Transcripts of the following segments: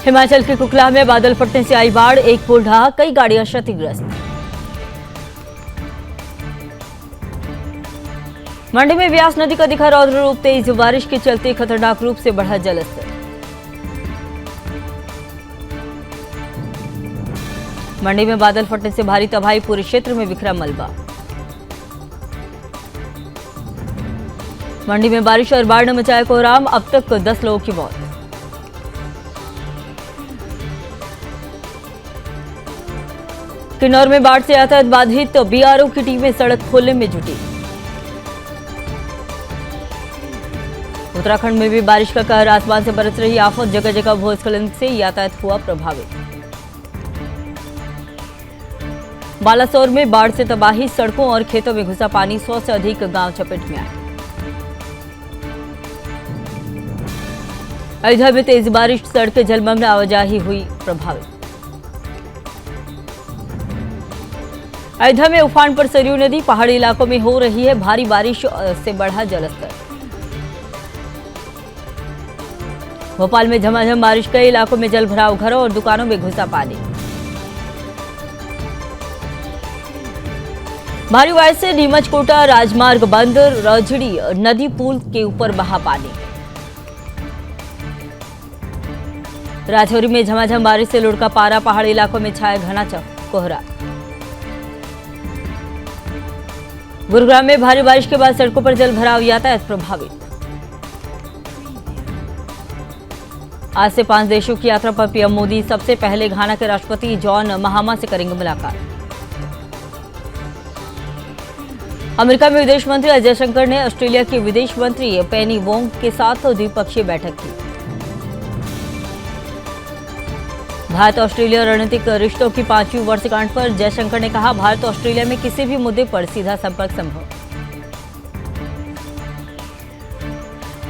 हिमाचल के कुकला में बादल फटने से आई बाढ़, एक पुल ढहा, कई गाड़ियां क्षतिग्रस्त। मंडी में ब्यास नदी का दिखा रौद्र रूप, तेज बारिश के चलते खतरनाक रूप से बढ़ा जलस्तर। मंडी में बादल फटने से भारी तबाही, पूरे क्षेत्र में बिखरा मलबा। मंडी में बारिश और बाढ़ ने मचाया कोहराम, अब तक 10 लोगों की मौत। किन्नौर में बाढ़ से यातायात बाधित, तो बीआरओ की टीमें सड़क खोलने में जुटी। उत्तराखंड में भी बारिश का कहर, आसमान से बरस रही आफत, जगह जगह भूस्खलन से यातायात हुआ प्रभावित। बालासोर में बाढ़ से तबाही, सड़कों और खेतों में घुसा पानी, 100 से अधिक गांव चपेट में आए। अयोध्या में तेज बारिश, सड़कें जलमग्न, आवाजाही हुई प्रभावित। अयोध्या में उफान पर सरयू नदी, पहाड़ी इलाकों में हो रही है भारी बारिश से बढ़ा जलस्तर। भोपाल में झमाझम बारिश, कई इलाकों में जल भराव, घरों और दुकानों में घुसा पानी। भारी बारिश से नीमच कोटा राजमार्ग बंद, रौजड़ी नदी पुल के ऊपर बहा पानी। राजौरी में झमाझम बारिश से लुढ़का पारा, पहाड़ी इलाकों में छाया घना कोहरा। गुरुग्राम में भारी बारिश के बाद सड़कों पर जल भराव, यातायात प्रभावित। आज से 5 देशों की यात्रा पर पीएम मोदी, सबसे पहले घाना के राष्ट्रपति जॉन महामा से करेंगे मुलाकात। अमेरिका में विदेश मंत्री एस जयशंकर ने ऑस्ट्रेलिया के विदेश मंत्री पेनी वोंग के साथ द्विपक्षीय बैठक की। भारत ऑस्ट्रेलिया रणनीतिक रिश्तों की 5वीं वर्षगांठ पर जयशंकर ने कहा, भारत ऑस्ट्रेलिया में किसी भी मुद्दे पर सीधा संपर्क संभव।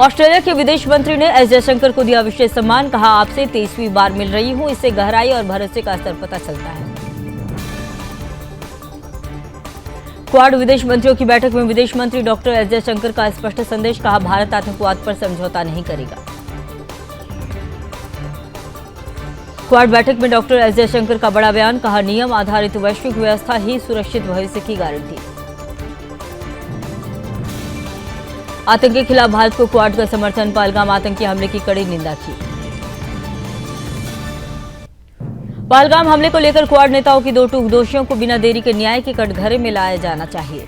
ऑस्ट्रेलिया के विदेश मंत्री ने एस जयशंकर को दिया विशेष सम्मान, कहा, आपसे 23वीं बार मिल रही हूं, इससे गहराई और भरोसे का स्तर पता चलता है। क्वाड विदेश मंत्रियों की बैठक में विदेश मंत्री डॉक्टर एस जयशंकर का स्पष्ट संदेश, कहा, भारत आतंकवाद पर समझौता नहीं करेगा। क्वाड बैठक में डॉक्टर एस जयशंकर का बड़ा बयान, कहा, नियम आधारित वैश्विक व्यवस्था ही सुरक्षित भविष्य की गारंटी। आतंक के खिलाफ भारत को क्वाड का समर्थन, पहलगाम आतंकी हमले की कड़ी निंदा की। पहलगाम हमले को लेकर क्वाड नेताओं की दो टूक, दोषियों को बिना देरी के न्याय के कटघरे में लाया जाना चाहिए।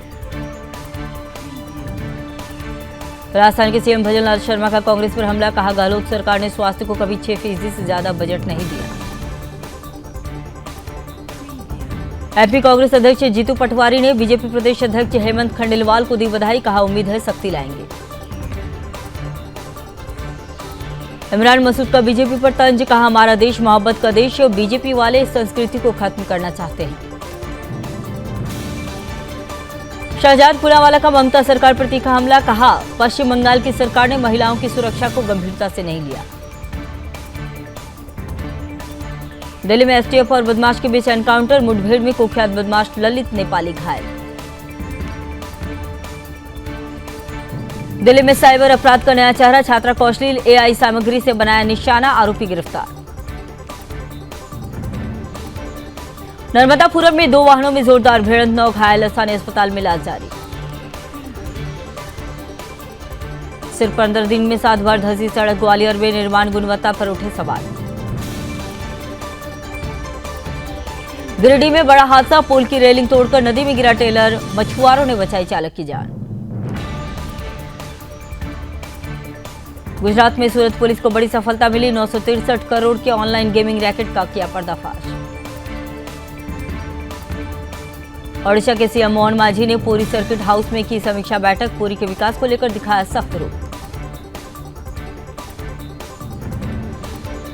राजस्थान के सीएम भजनलाल शर्मा का कांग्रेस पर हमला, कहा, गहलोत सरकार ने स्वास्थ्य को कभी 6% से ज्यादा बजट नहीं दिया। एपी कांग्रेस अध्यक्ष जीतू पटवारी ने बीजेपी प्रदेश अध्यक्ष हेमंत खंडेलवाल को दी बधाई, कहा, उम्मीद है सख्ती लाएंगे। इमरान मसूद का बीजेपी पर तंज, कहा, हमारा देश मोहब्बत का देश, बीजेपी वाले इस संस्कृति को खत्म करना चाहते हैं। शहजाद पुलावाला का ममता सरकार पर तीखा हमला, कहा, पश्चिम बंगाल की सरकार ने महिलाओं की सुरक्षा को गंभीरता से नहीं लिया। दिल्ली में एसटीएफ और बदमाश के बीच एनकाउंटर, मुठभेड़ में कुख्यात बदमाश ललित नेपाली घायल। दिल्ली में साइबर अपराध का नया चेहरा, छात्रा को अश्लील एआई सामग्री से बनाया निशाना, आरोपी गिरफ्तार। नर्मदापुरम में 2 वाहनों में जोरदार भिड़ंत, 9 घायल, स्थानीय अस्पताल में इलाज जारी। सिर्फ 15 दिन में 7 बार धंसी सड़क, ग्वालियर में निर्माण गुणवत्ता पर उठे सवाल। गिरिडीह में बड़ा हादसा, पुल की रेलिंग तोड़कर नदी में गिरा टेलर, मछुआरों ने बचाई चालक की जान। गुजरात में सूरत पुलिस को बड़ी सफलता मिली, 963 करोड़ के ऑनलाइन गेमिंग रैकेट का किया पर्दाफाश। ओडिशा के सीएम मोहन मांझी ने पुरी सर्किट हाउस में की समीक्षा बैठक, पुरी के विकास को लेकर दिखाया सख्त रूप।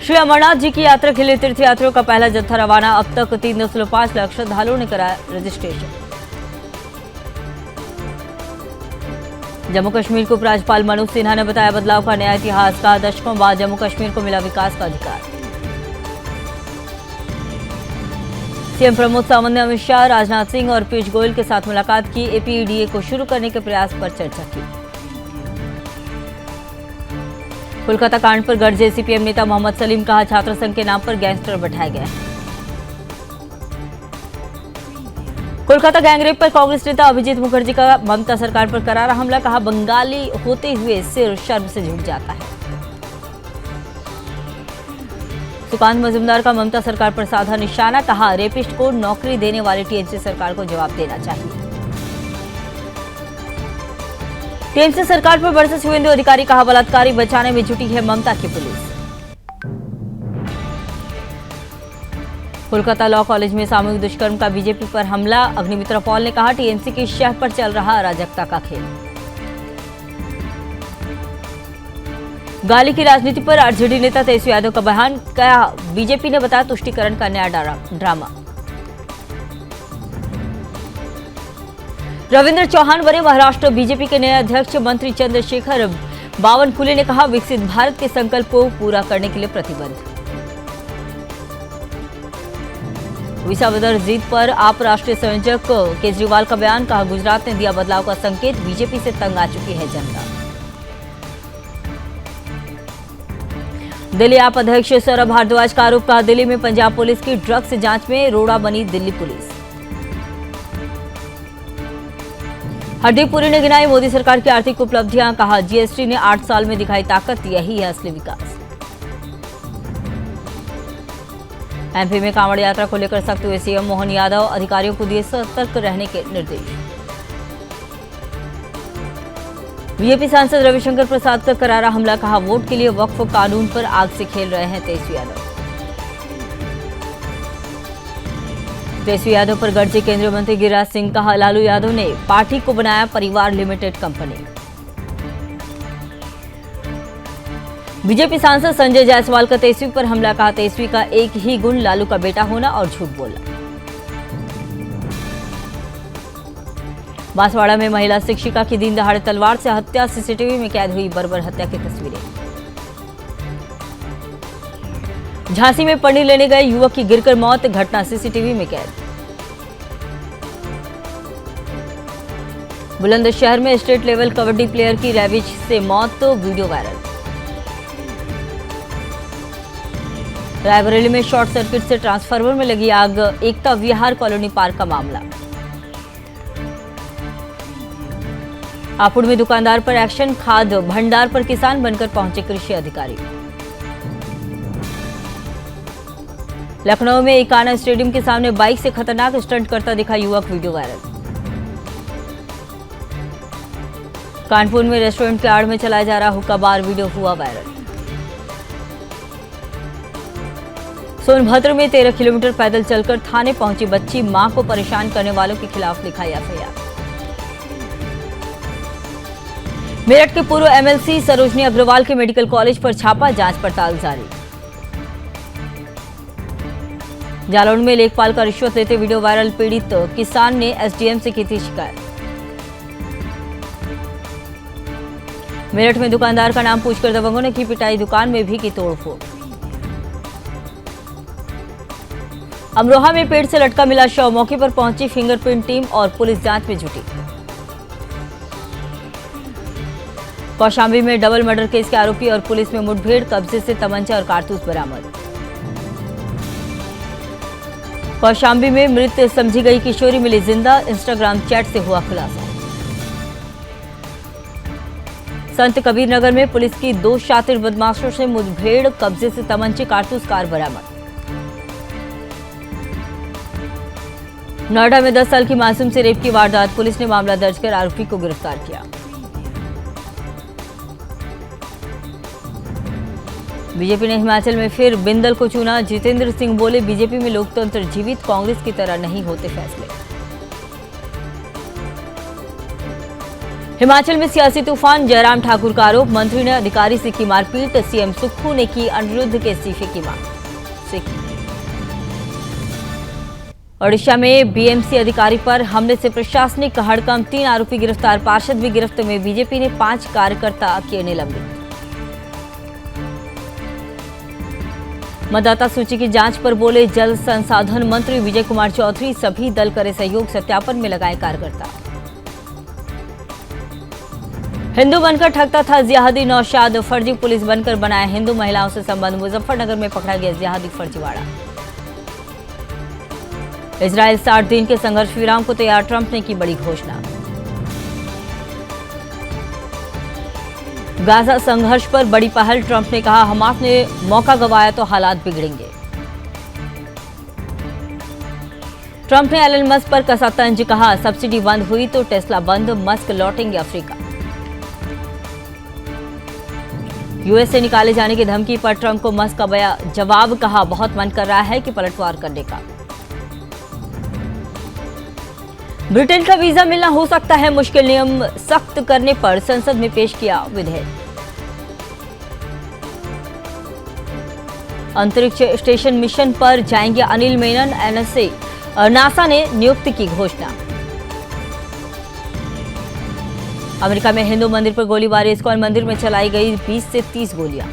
श्री अमरनाथ जी की यात्रा के लिए तीर्थयात्रियों का पहला जत्था रवाना, अब तक 3.5 लाख श्रद्धालुओं ने कराया रजिस्ट्रेशन। जम्मू कश्मीर के उपराज्यपाल मनोज सिन्हा ने बताया बदलाव का नया इतिहास, का दशकों बाद जम्मू कश्मीर को मिला विकास का अधिकार। सीएम प्रमोद सावंत ने अमित शाह, राजनाथ सिंह और पीयूष गोयल के साथ मुलाकात की, एपीईडीए को शुरू करने के प्रयास पर चर्चा की। कोलकाता कांड पर गर्जे सीपीएम नेता मोहम्मद सलीम, कहा छात्र संघ के नाम पर गैंगस्टर बैठाए गए। कोलकाता गैंगरेप पर कांग्रेस नेता अभिजीत मुखर्जी का ममता सरकार पर करारा हमला, कहा बंगाली होते हुए सिर शर्म से झुक जाता है। सुकांत मजूमदार का ममता सरकार पर साधा निशाना, कहा रेपिस्ट को नौकरी देने वाली टीएमसी सरकार को जवाब देना चाहिए। टीएमसी सरकार पर बरसे शुभेंदु अधिकारी, कहा बलात्कारी बचाने में जुटी है ममता की पुलिस। कोलकाता लॉ कॉलेज में सामूहिक दुष्कर्म का बीजेपी पर हमला, अग्निमित्रा पॉल ने कहा टीएमसी की शह पर चल रहा अराजकता का खेल। गाली की राजनीति पर आरजेडी नेता तेजस्वी यादव का बयान, कहा बीजेपी ने बताया तुष्टीकरण का नया ड्रामा। रविंद्र चौहान बने महाराष्ट्र बीजेपी के नए अध्यक्ष। मंत्री चंद्रशेखर बावनकुले ने कहा विकसित भारत के संकल्प को पूरा करने के लिए प्रतिबद्ध। विसावदर जीत पर आप राष्ट्रीय संयोजक केजरीवाल का बयान, कहा गुजरात ने दिया बदलाव का संकेत, बीजेपी से तंग आ चुकी है जनता। दिल्ली आप अध्यक्ष सौरभ भारद्वाज का आरोप, कहा दिल्ली में पंजाब पुलिस की ड्रग्स जांच में रोड़ा बनी दिल्ली पुलिस। हरदीप पुरी ने गिनाई मोदी सरकार की आर्थिक उपलब्धियां, कहा जीएसटी ने 8 साल में दिखाई ताकत, यही है असली विकास। एमपी में कांवड़ यात्रा को लेकर सख्त हुए सीएम मोहन यादव, अधिकारियों को दिए सतर्क रहने के निर्देश। बीजेपी सांसद रविशंकर प्रसाद का करारा हमला, कहा वोट के लिए वक्फ कानून पर आग से खेल रहे हैं तेजस्वी यादव। तेजस्वी यादव पर गर्जे केंद्रीय मंत्री गिरिराज सिंह, कहा लालू यादव ने पार्टी को बनाया परिवार लिमिटेड कंपनी। बीजेपी सांसद संजय जायसवाल का तेजस्वी पर हमला, कहा तेजस्वी का एक ही गुण लालू का बेटा होना और झूठ बोलना। बांसवाड़ा में महिला शिक्षिका की दिन दहाड़े तलवार से हत्या, सीसीटीवी में कैद हुई बर्बर हत्या की तस्वीरें। झांसी में पनीर लेने गए युवक की गिरकर मौत, घटना सीसीटीवी में कैद। बुलंदशहर में स्टेट लेवल कबड्डी प्लेयर की रैबिज से मौत, वीडियो वायरल। रायबरेली में शॉर्ट सर्किट से ट्रांसफार्मर में लगी आग, एकता विहार कॉलोनी पार्क का मामला। हापुड़ में दुकानदार पर एक्शन, खाद भंडार पर किसान बनकर पहुंचे कृषि अधिकारी। लखनऊ में इकाना स्टेडियम के सामने बाइक से खतरनाक स्टंट करता दिखा युवक, वीडियो वायरल। कानपुर में रेस्टोरेंट के आड़ में चलाया जा रहा हुक्का बार, वीडियो हुआ वायरल। सोनभद्र में 13 किलोमीटर पैदल चलकर थाने पहुंची बच्ची, मां को परेशान करने वालों के खिलाफ लिखाई एफआईआर। मेरठ के पूर्व एमएलसी सरोजनी अग्रवाल के मेडिकल कॉलेज पर छापा, जांच पड़ताल जारी। जालौन में लेखपाल का रिश्वत लेते वीडियो वायरल, पीड़ित किसान ने एसडीएम से की थी शिकायत। मेरठ में दुकानदार का नाम पूछकर दबंगों ने की पिटाई, दुकान में भी की तोड़फोड़। अमरोहा में पेड़ से लटका मिला शव, मौके पर पहुंची फिंगरप्रिंट टीम और पुलिस जांच में जुटी। कौशाम्बी में डबल मर्डर केस के आरोपी और पुलिस में मुठभेड़, कब्जे से तमंचा और कारतूस बरामद। कौशाम्बी में मृत समझी गई किशोरी मिली जिंदा, इंस्टाग्राम चैट से हुआ खुलासा। संत कबीर नगर में पुलिस की 2 शातिर बदमाशों से मुठभेड़, कब्जे से तमंचे, कारतूस कार बरामद। नोएडा में 10 साल की मासूम से रेप की वारदात, पुलिस ने मामला दर्ज कर आरोपी को गिरफ्तार किया। बीजेपी ने हिमाचल में फिर बिंदल को चुना, जितेंद्र सिंह बोले बीजेपी में लोकतंत्र जीवित, कांग्रेस की तरह नहीं होते फैसले। हिमाचल में सियासी तूफान, जयराम ठाकुर का आरोप, मंत्री ने अधिकारी से की मारपीट, सीएम सुक्खू ने की अनिरुद्ध के इस्तीफे की मांग। ओडिशा में बीएमसी अधिकारी पर हमले से प्रशासनिक हड़कंप, 3 आरोपी गिरफ्तार, पार्षद भी गिरफ्त में, बीजेपी ने 5 कार्यकर्ता किए निलंबित। मतदाता सूची की जांच पर बोले जल संसाधन मंत्री विजय कुमार चौधरी, सभी दल करे सहयोग, सत्यापन में लगाए कार्यकर्ता। हिंदू बनकर ठगता था जिहादी नौशाद, फर्जी पुलिस बनकर बनाया हिंदू महिलाओं से संबंध। मुजफ्फरनगर में पकड़ा गया जिहादी फर्जीवाड़ा। इजराइल 60 दिन के संघर्ष विराम को तैयार, ट्रंप ने की बड़ी घोषणा। गाजा संघर्ष पर बड़ी पहल, ट्रंप ने कहा हमास ने मौका गंवाया तो हालात बिगड़ेंगे। ट्रंप ने एलन मस्क पर कसा तंज, कहा सब्सिडी बंद हुई तो टेस्ला बंद, मस्क लौटेंगे अफ्रीका। यूएस से निकाले जाने की धमकी पर ट्रंप को मस्क का जवाब, कहा बहुत मन कर रहा है कि पलटवार करने का। ब्रिटेन का वीजा मिलना हो सकता है मुश्किल, नियम सख्त करने पर संसद में पेश किया विधेयक। अंतरिक्ष स्टेशन मिशन पर जाएंगे अनिल मेनन, नासा ने नियुक्ति की घोषणा। अमेरिका में हिंदू मंदिर पर गोलीबारी, इस्कॉन मंदिर में चलाई गई 20 से 30 गोलियां।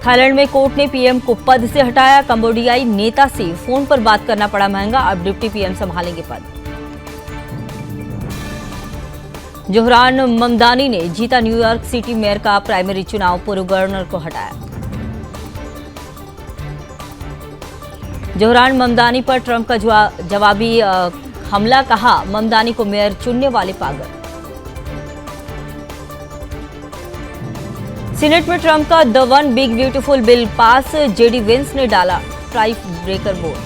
थाईलैंड में कोर्ट ने पीएम को पद से हटाया, कंबोडियाई नेता से फोन पर बात करना पड़ा महंगा, अब डिप्टी पीएम संभालेंगे पद। जोहरान ममदानी ने जीता न्यूयॉर्क सिटी मेयर का प्राइमरी चुनाव, पूर्व गवर्नर को हटाया। जोहरान ममदानी पर ट्रंप का जवाबी हमला, कहा ममदानी को मेयर चुनने वाले पागल। सीनेट में ट्रंप का the one big beautiful bill pass, JD Vance ने डाला ट्राइफ ब्रेकर वोट।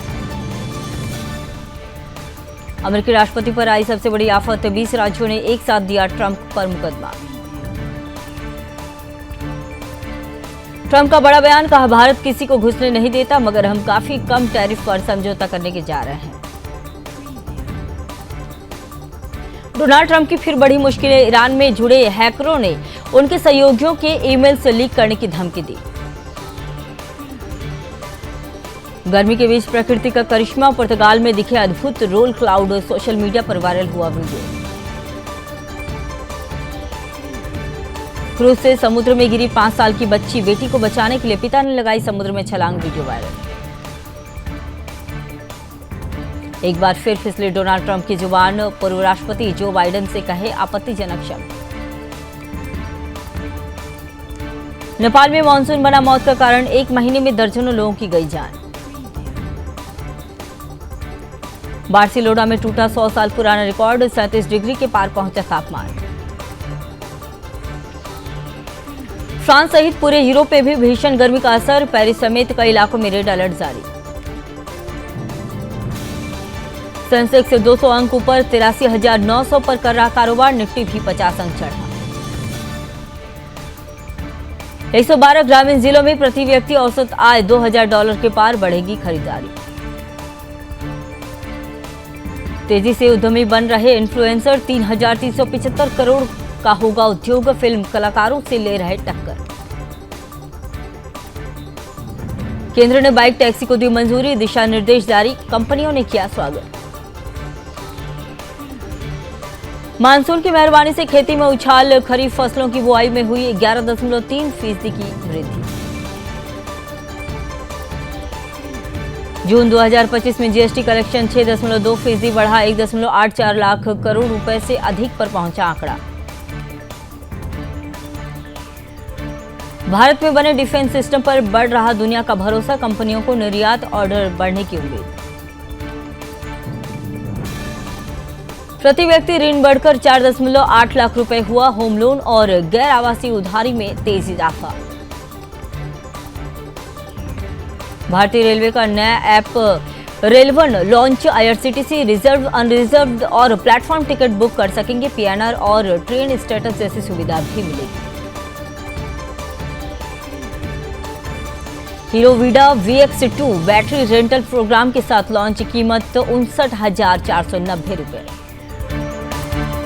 अमेरिकी राष्ट्रपति पर आई सबसे बड़ी आफत, 20 राज्यों ने एक साथ दिया ट्रंप पर मुकदमा। ट्रंप का बड़ा बयान, कहा भारत किसी को घुसने नहीं देता मगर हम काफी कम टैरिफ पर समझौता करने के जा रहे हैं। डोनाल्ड ट्रंप की फिर बड़ी मुश्किलें, ईरान में जुड़े हैकरों ने उनके सहयोगियों के ईमेल्स लीक करने की धमकी दी। गर्मी के बीच प्रकृति का करिश्मा, पुर्तगाल में दिखे अद्भुत रोल क्लाउड, सोशल मीडिया पर वायरल हुआ वीडियो। क्रूज से समुद्र में गिरी 5 साल की बच्ची, बेटी को बचाने के लिए पिता ने लगाई समुद्र में छलांग, वीडियो वायरल। एक बार फिर फिसले डोनाल्ड ट्रंप की जुबान, पूर्व राष्ट्रपति जो बाइडेन से कहे आपत्तिजनक शब्द। नेपाल में मानसून बना मौत का कारण, 1 महीने में दर्जनों लोगों की गई जान। बार्सिलोना में टूटा 100 साल पुराना रिकॉर्ड, 37 डिग्री के पार पहुंचा तापमान। फ्रांस सहित पूरे यूरोप में भी भीषण गर्मी का असर, पेरिस समेत कई इलाकों में रेड अलर्ट जारी। सेंसेक्स 200 अंक ऊपर 83,900 पर कर रहा कारोबार, निफ्टी भी 50 अंक चढ़ा। 112 ग्रामीण जिलों में प्रति व्यक्ति औसत आय $2,000 के पार, बढ़ेगी खरीदारी। तेजी से उद्यमी बन रहे इन्फ्लुएंसर, 3,375 करोड़ का होगा उद्योग, फिल्म कलाकारों से ले रहे टक्कर। केंद्र ने बाइक टैक्सी को दी मंजूरी, दिशा निर्देश जारी, कंपनियों ने किया स्वागत। मानसून की मेहरबानी से खेती में उछाल, खरीफ फसलों की बुआई में हुई 11.3% की वृद्धि। जून 2025 में जीएसटी कलेक्शन 6.2% बढ़ा, 1.84 लाख करोड़ रुपए से अधिक पर पहुंचा आंकड़ा। भारत में बने डिफेंस सिस्टम पर बढ़ रहा दुनिया का भरोसा, कंपनियों को निर्यात ऑर्डर बढ़ने की उम्मीद। प्रति व्यक्ति ऋण बढ़कर 4.8 लाख रुपए हुआ, होम लोन और गैर आवासीय उधारी में तेजी इजाफा। भारतीय रेलवे का नया app RailOne launch, IRCTC reserve, unreserved और प्लेटफॉर्म टिकट बुक कर सकेंगे, पीएनआर और ट्रेन स्टेटस जैसी सुविधा भी मिलेगी। Hero Vida VX2 battery rental program के साथ लॉन्च, कीमत 59,490 रुपए।